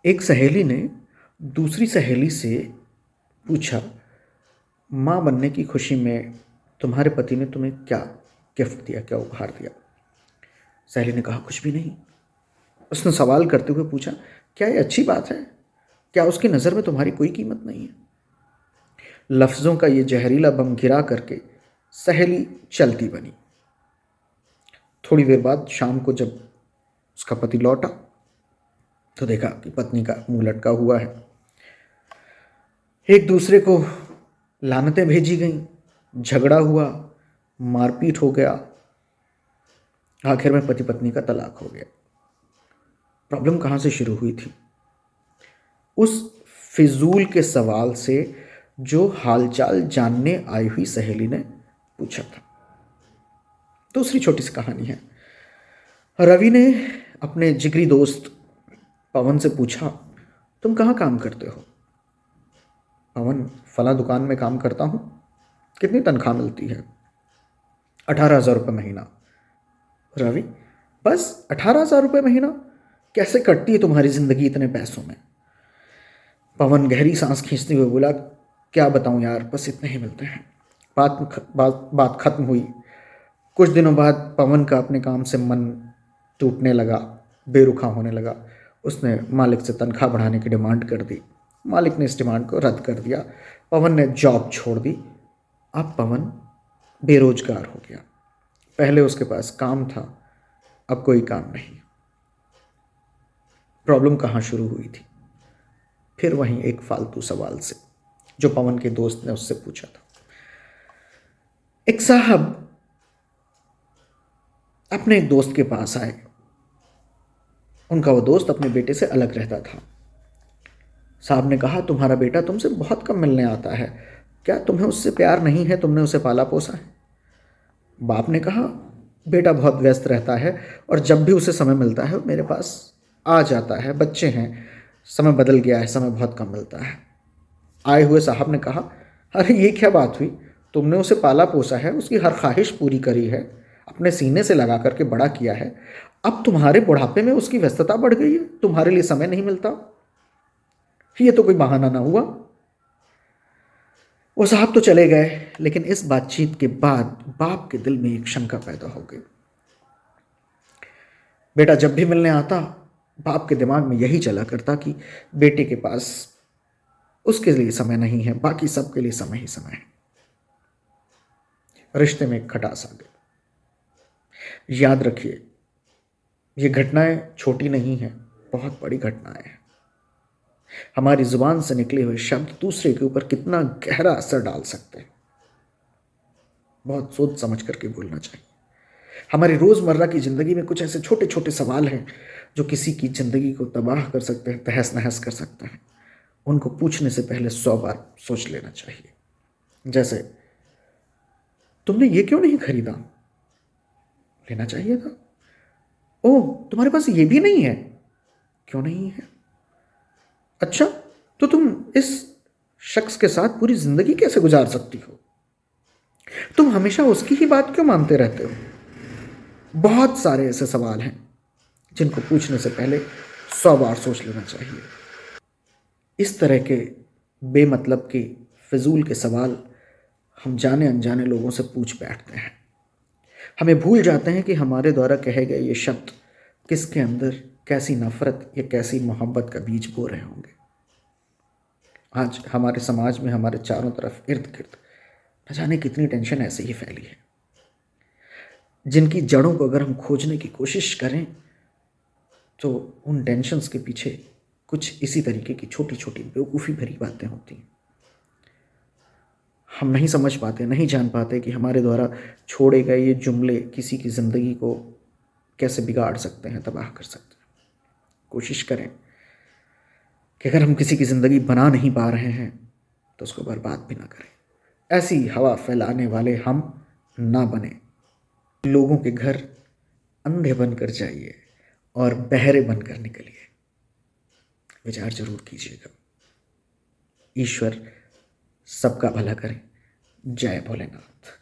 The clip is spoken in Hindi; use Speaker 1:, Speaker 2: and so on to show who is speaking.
Speaker 1: एक सहेली ने दूसरी सहेली से पूछा, माँ बनने की खुशी में तुम्हारे पति ने तुम्हें क्या गिफ्ट दिया, क्या उपहार दिया? सहेली ने कहा, कुछ भी नहीं। उसने सवाल करते हुए पूछा, क्या ये अच्छी बात है? क्या उसकी नज़र में तुम्हारी कोई कीमत नहीं है? लफ्ज़ों का ये जहरीला बम गिरा करके सहेली चलती बनी। थोड़ी देर बाद शाम को जब उसका पति लौटा तो देखा कि पत्नी का मुंह लटका हुआ है। एक दूसरे को लानतें भेजी गईं, झगड़ा हुआ, मारपीट हो गया। आखिर में पति पत्नी का तलाक हो गया। प्रॉब्लम कहाँ से शुरू हुई थी? उस फिजूल के सवाल से जो हालचाल जानने आई हुई सहेली ने पूछा था। दूसरी छोटी सी कहानी है। रवि ने अपने जिगरी दोस्त पवन से पूछा, तुम कहाँ काम करते हो? पवन, फला दुकान में काम करता हूँ। कितनी तनख्वाह मिलती है? 18,000 रुपये महीना। रवि, बस 18,000 रुपये महीना? कैसे कटती है तुम्हारी जिंदगी इतने पैसों में? पवन गहरी सांस खींचते हुए बोला, क्या बताऊं यार, बस इतने ही मिलते हैं। बात खत्म हुई। कुछ दिनों बाद पवन का अपने काम से मन टूटने लगा, बेरुखा होने लगा। उसने मालिक से तनख्वाह बढ़ाने की डिमांड कर दी। मालिक ने इस डिमांड को रद्द कर दिया। पवन ने जॉब छोड़ दी। अब पवन बेरोजगार हो गया। पहले उसके पास काम था, अब कोई काम नहीं। प्रॉब्लम कहाँ शुरू हुई थी? फिर वहीं एक फालतू सवाल से जो पवन के दोस्त ने उससे पूछा था। एक साहब अपने एक दोस्त के पास आए। उनका वो दोस्त अपने बेटे से अलग रहता था। साहब ने कहा, तुम्हारा बेटा तुमसे बहुत कम मिलने आता है, क्या तुम्हें उससे प्यार नहीं है? तुमने उसे पाला पोसा है? बाप ने कहा, बेटा बहुत व्यस्त रहता है और जब भी उसे समय मिलता है मेरे पास आ जाता है। बच्चे हैं, समय बदल गया है, समय बहुत कम मिलता है। आए हुए साहब ने कहा, अरे ये क्या बात हुई? तुमने उसे पाला पोसा है, उसकी हर ख्वाहिश पूरी करी है, अपने सीने से लगा करके बड़ा किया है। अब तुम्हारे बुढ़ापे में उसकी व्यस्तता बढ़ गई है, तुम्हारे लिए समय नहीं मिलता। ये तो कोई बहाना ना हुआ। वो साहब तो चले गए, लेकिन इस बातचीत के बाद बाप के दिल में एक शंका पैदा हो गई। बेटा जब भी मिलने आता, बाप के दिमाग में यही चला करता कि बेटे के पास उसके लिए समय नहीं है, बाकी सबके लिए समय ही समय है। रिश्ते में एक खटास आ गई। याद रखिए, ये घटनाएं छोटी नहीं हैं, बहुत बड़ी घटनाएं हैं। हमारी जुबान से निकले हुए शब्द दूसरे के ऊपर कितना गहरा असर डाल सकते हैं। बहुत सोच समझ करके बोलना चाहिए। हमारी रोजमर्रा की जिंदगी में कुछ ऐसे छोटे छोटे सवाल हैं जो किसी की जिंदगी को तबाह कर सकते हैं, तहस नहस कर सकते हैं। उनको पूछने से पहले 100 बार सोच लेना चाहिए। जैसे, तुमने ये क्यों नहीं खरीदा? लेना चाहिए था। ओह, तुम्हारे पास ये भी नहीं है? क्यों नहीं है? अच्छा, तो तुम इस शख्स के साथ पूरी जिंदगी कैसे गुजार सकती हो? तुम हमेशा उसकी ही बात क्यों मानते रहते हो? बहुत सारे ऐसे सवाल हैं जिनको पूछने से पहले 100 बार सोच लेना चाहिए। इस तरह के बेमतलब के फिजूल के सवाल हम जाने अनजाने लोगों से पूछ बैठते हैं। हमें भूल जाते हैं कि हमारे द्वारा कहे गए ये शब्द किसके अंदर कैसी नफरत या कैसी मोहब्बत का बीज बो रहे होंगे। आज हमारे समाज में हमारे चारों तरफ इर्द गिर्द न जाने कितनी टेंशन ऐसे ही फैली है, जिनकी जड़ों को अगर हम खोजने की कोशिश करें तो उन टेंशन्स के पीछे कुछ इसी तरीके की छोटी छोटी बेवकूफ़ी भरी बातें होती हैं। हम नहीं समझ पाते, नहीं जान पाते कि हमारे द्वारा छोड़े गए ये जुमले किसी की ज़िंदगी को कैसे बिगाड़ सकते हैं, तबाह कर सकते हैं। कोशिश करें कि अगर हम किसी की ज़िंदगी बना नहीं पा रहे हैं तो उसको बर्बाद भी ना करें। ऐसी हवा फैलाने वाले हम ना बने। लोगों के घर अंधे बनकर जाइए और बहरे बनकर निकलिए। विचार जरूर कीजिएगा। ईश्वर सबका भला करें। जय भोलेनाथ।